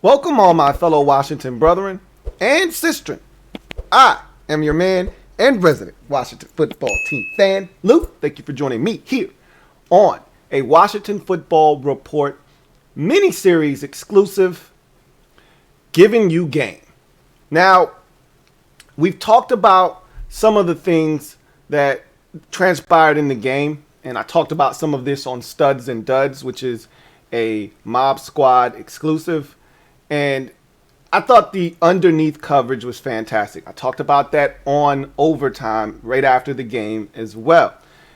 Welcome, all my fellow Washington brethren and sistren. I am your man and resident Washington football team fan, Lou. Thank you for joining me here on a Washington Football Report mini-series exclusive, Giving You Game. Now, we've talked about some of the things that transpired in the game, and I talked about some of this on Studs and Duds, which is a Mob Squad exclusive. And I thought the underneath coverage was fantastic. I talked about that on overtime right after the game as well.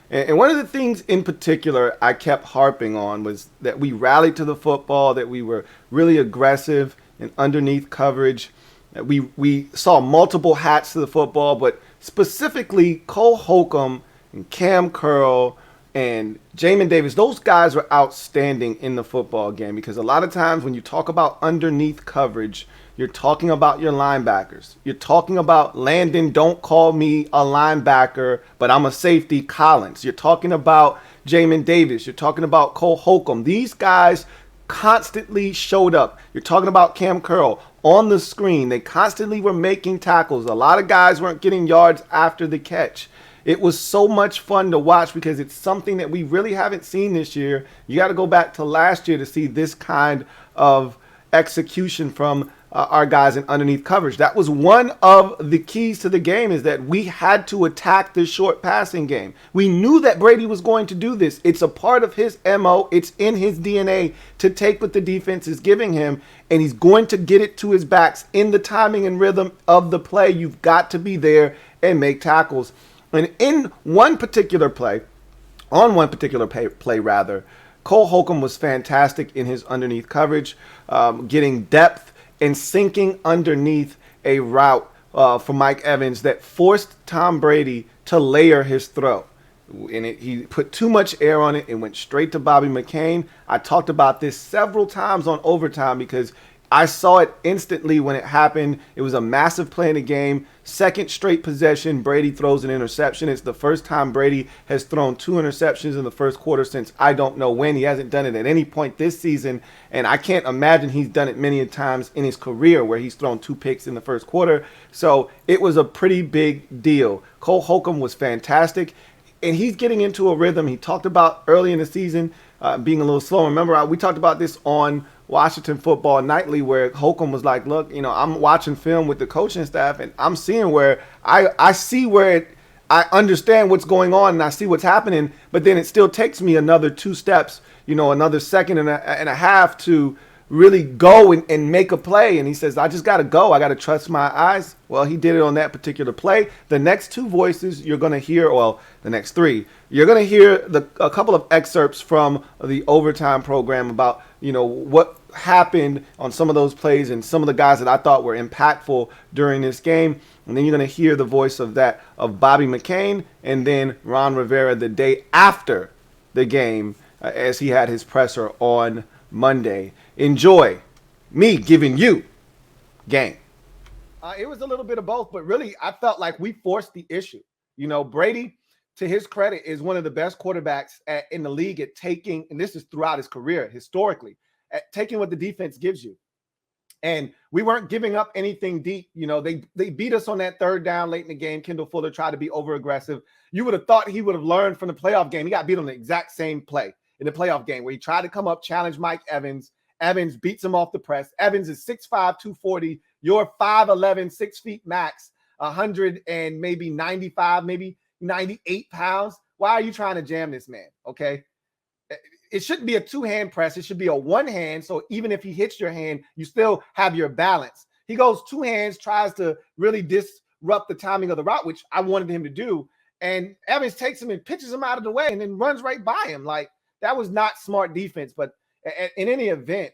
And one of the things in particular I kept harping on was that we rallied to the football, that we were really aggressive in underneath coverage. That we saw multiple hats to the football, but specifically Cole Holcomb and Cam Curl and Jamin Davis, those guys were outstanding in the football game, because a lot of times when you talk about underneath coverage, you're talking about your linebackers. You're talking about Landon, don't call me a linebacker, but I'm a safety, Collins. You're talking about Jamin Davis. You're talking about Cole Holcomb. These guys constantly showed up. You're talking about Cam Curl on the screen. They constantly were making tackles. A lot of guys weren't getting yards after the catch. It was so much fun to watch because it's something that we really haven't seen this year. You got to go back to last year to see this kind of execution from our guys in underneath coverage. That was one of the keys to the game, is that we had to attack this short passing game. We knew that Brady was going to do this. It's a part of his MO. It's in his DNA to take what the defense is giving him, and he's going to get it to his backs in the timing and rhythm of the play. You've got to be there and make tackles. And in one particular play, Cole Holcomb was fantastic in his underneath coverage, getting depth and sinking underneath a route for Mike Evans that forced Tom Brady to layer his throw. And he put too much air on it and went straight to Bobby McCain. I talked about this several times on overtime because I saw it instantly when it happened. It was a massive play in the game. Second straight possession, Brady throws an interception. It's the first time Brady has thrown 2 interceptions in the first quarter since I don't know when. He hasn't done it at any point this season, and I can't imagine he's done it many times in his career where he's thrown 2 picks in the first quarter. So it was a pretty big deal. Cole Holcomb was fantastic, and he's getting into a rhythm. He talked about early in the season being a little slow. Remember, we talked about this on Washington Football Nightly, where Holcomb was like, look, I'm watching film with the coaching staff, and I'm seeing where I see where I understand what's going on and I see what's happening, but then it still takes me another 2 steps, another second and a half to really go and make a play. And he says, I just got to go. I got to trust my eyes. Well, he did it on that particular play. The next 2 voices you're going to hear, well, the next 3, you're going to hear a couple of excerpts from the overtime program about, what happened on some of those plays and some of the guys that I thought were impactful during this game. And then you're going to hear the voice of Bobby McCain, and then Ron Rivera the day after the game as he had his presser on Monday. Enjoy me giving you game. It was a little bit of both, but really I felt like we forced the issue. Brady, to his credit, is one of the best quarterbacks in the league at taking, and this is throughout his career historically, at taking what the defense gives you. And we weren't giving up anything deep. They beat us on that 3rd down late in the game. Kendall Fuller tried to be over aggressive. You would have thought he would have learned from the playoff game. He got beat on the exact same play in the playoff game where he tried to come up, challenge Mike Evans. Evans beats him off the press. Evans is 6'5", 240. You're 5'11", 6 feet max, 100 and maybe 95, maybe 98 pounds. Why are you trying to jam this man? Okay. It shouldn't be a 2-hand press. It should be a 1-hand. So even if he hits your hand, you still have your balance. He goes 2 hands, tries to really disrupt the timing of the route, which I wanted him to do. And Evans takes him and pitches him out of the way and then runs right by him. Like, that was not smart defense. But in any event,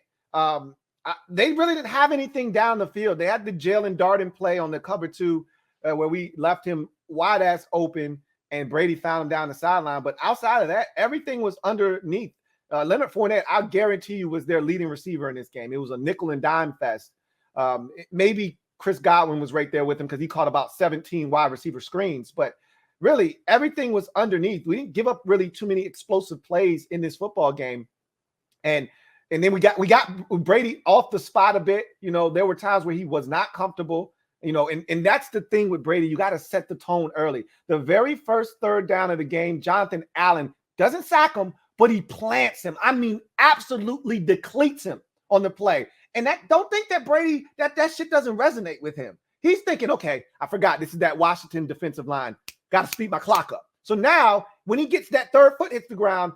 they really didn't have anything down the field. They had the Jalen Darden play on the cover 2 where we left him wide ass open and Brady found him down the sideline. But outside of that, everything was underneath. Leonard Fournette, I guarantee you, was their leading receiver in this game. It was a nickel and dime fest. Maybe Chris Godwin was right there with him because he caught about 17 wide receiver screens. But really, everything was underneath. We didn't give up really too many explosive plays in this football game. And And then we got Brady off the spot a bit. You know, there were times where he was not comfortable. You know, and that's the thing with Brady. You got to set the tone early. The very first third down of the game, Jonathan Allen doesn't sack him, but he plants him. I mean, absolutely depletes him on the play. And that, don't think that Brady, that shit doesn't resonate with him. He's thinking, okay, I forgot this is that Washington defensive line. Got to speed my clock up. So now when he gets that third foot hits the ground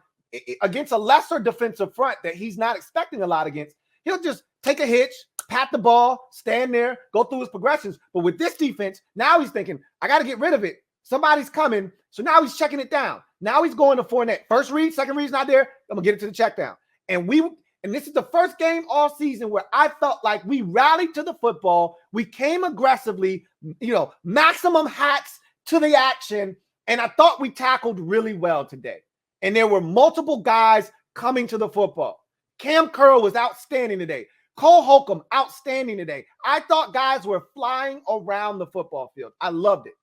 against a lesser defensive front that he's not expecting a lot against, he'll just take a hitch, pat the ball, stand there, go through his progressions. But with this defense, now he's thinking, I got to get rid of it. Somebody's coming. So now he's checking it down. Now he's going to Fournette. First read, second read's not there. I'm going to get it to the check down. And this is the first game all season where I felt like we rallied to the football. We came aggressively, you know, maximum hats to the action. And I thought we tackled really well today. And there were multiple guys coming to the football. Cam Curl was outstanding today. Cole Holcomb, outstanding today. I thought guys were flying around the football field. I loved it.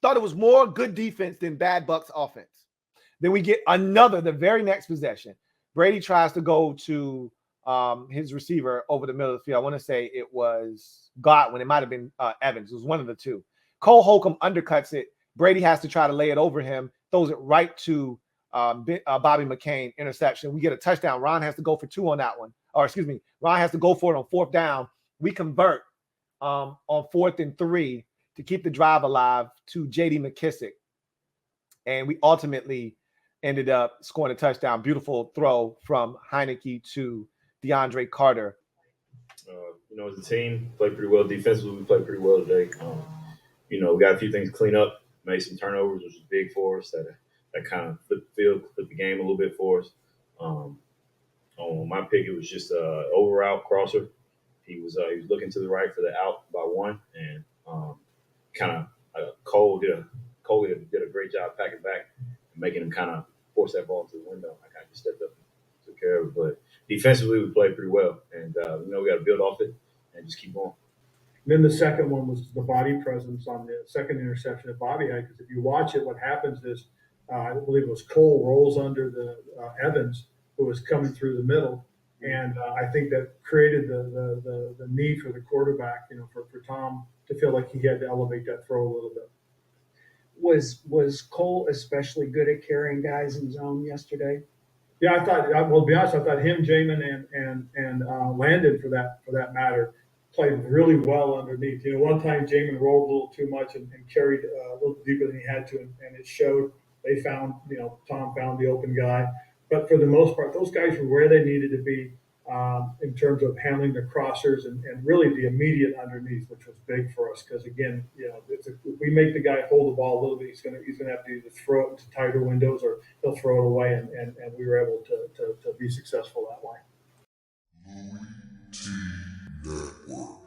Thought it was more good defense than bad Bucs offense. Then we get the very next possession. Brady tries to go to his receiver over the middle of the field. I want to say it was Godwin. It might have been Evans. It was one of the two. Cole Holcomb undercuts it. Brady has to try to lay it over him, throws it right to Bobby McCain, interception. We get a touchdown. Ron has to go for 2 on that one. Ron has to go for it on 4th down. We convert on 4th and 3 to keep the drive alive to J.D. McKissick. And we ultimately ended up scoring a touchdown. Beautiful throw from Heineke to DeAndre Carter. You know, as a team, played pretty well. Defensively, we played pretty well today. You know, we got a few things to clean up, made some turnovers, which was big for us. That kind of flipped the field, flipped the game a little bit for us. On my pick, it was just over route crosser. He was looking to the right for the out by 1, and Cole did a great job packing back and making him kind of force that ball into the window. I kind of just stepped up and took care of it. But defensively, we played pretty well, and you know, we got to build off it and just keep going. Then the second one was the body presence on the second interception that Bobby had. Because if you watch it, what happens is, I believe it was Cole rolls under the Evans, who was coming through the middle. And I think that created the need for the quarterback, you know, for Tom to feel like he had to elevate that throw a little bit. Was Cole especially good at carrying guys in zone yesterday? Yeah, to be honest, I thought him, Jamin, and Landon, for that matter, played really well underneath. You know, one time Jamin rolled a little too much and carried a little deeper than he had to, and it showed. They found, you know, Tom found the open guy. But for the most part, those guys were where they needed to be in terms of handling the crossers and really the immediate underneath, which was big for us. Because again, you know, if we make the guy hold the ball a little bit, he's gonna have to either throw it into tighter windows or he'll throw it away. And we were able to be successful that way. LouieTeeNetwork.